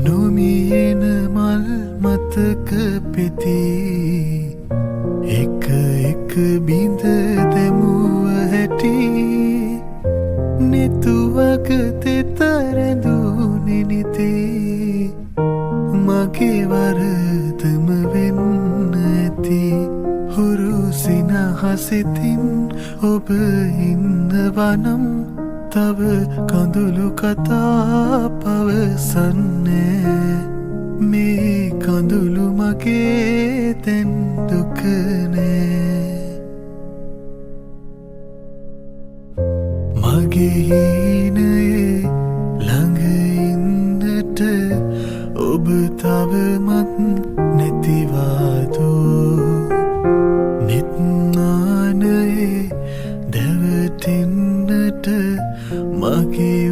නොමියෙන මල් මතක පෙති එක එක බිඳ දෙමුව හැටි නෙතුවක තෙතරැඳුනේ නිතේ මගේ වරදම වෙන්න ඇති හුරු සිනහසිතින් ඔබ ඉන්නවනම් තව කඳුළු කතා පවසන්නේ මේ කඳුළු මගේ තැන් දුකනේ මගේ හීනයේ ළඟ ඉන්නට ඔබ තවමත් නැතිවාදෝ නිත්නානයේ දැවටෙන්නට මගේ